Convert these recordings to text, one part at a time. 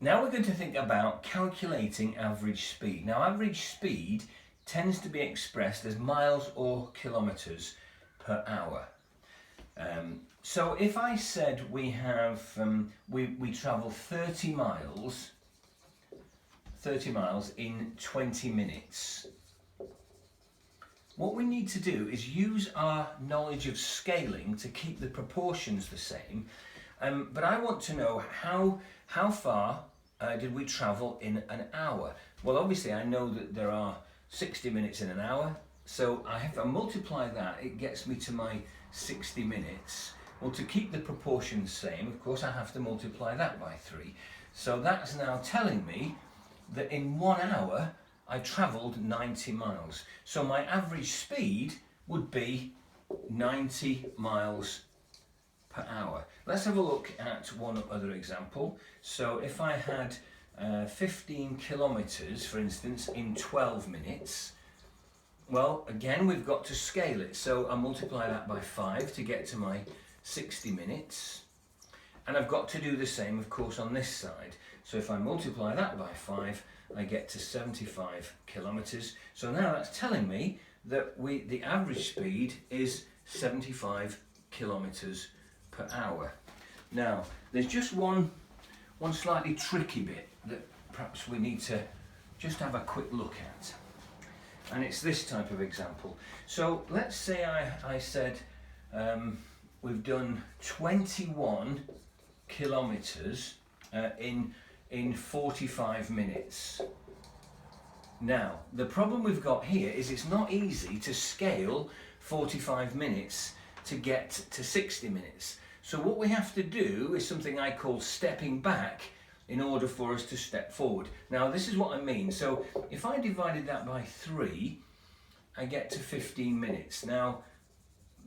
Now we're going to think about calculating average speed. Now average speed tends to be expressed as miles or kilometres per hour. So if I said we have we travel 30 miles in 20 minutes, what we need to do is use our knowledge of scaling to keep the proportions the same. But I want to know how far did we travel in an hour? Well, obviously I know that there are 60 minutes in an hour, so if I multiply that, it gets me to my 60 minutes. Well, to keep the proportions same, of course, I have to multiply that by 3. So that's now telling me that in 1 hour I travelled 90 miles. So my average speed would be 90 miles per hour. Let's have a look at one other example. So if I had 15 kilometres, for instance, in 12 minutes, well, again, we've got to scale it. So I multiply that by 5 to get to my 60 minutes. And I've got to do the same, of course, on this side. So if I multiply that by 5, I get to 75 kilometres. So now that's telling me that the average speed is 75 kilometres per hour. Now, there's just one slightly tricky bit that perhaps we need to just have a quick look at. And it's this type of example. So let's say I said we've done 21 kilometres in 45 minutes. Now, the problem we've got here is it's not easy to scale 45 minutes to get to 60 minutes. So what we have to do is something I call stepping back in order for us to step forward. Now, this is what I mean. So if I divided that by 3, I get to 15 minutes. Now,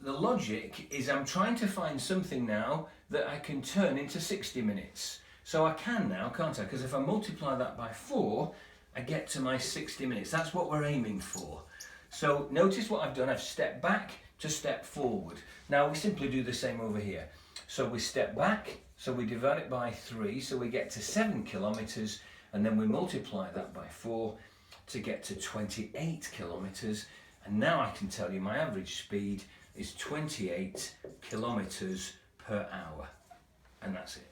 the logic is I'm trying to find something now that I can turn into 60 minutes. So I can now, can't I? Because if I multiply that by 4, I get to my 60 minutes. That's what we're aiming for. So notice what I've done. I've stepped back to step forward. Now we simply do the same over here. So we step back, so we divide it by 3, so we get to 7 kilometres, and then we multiply that by 4 to get to 28 kilometres. And now I can tell you my average speed is 28 kilometres per hour. And that's it.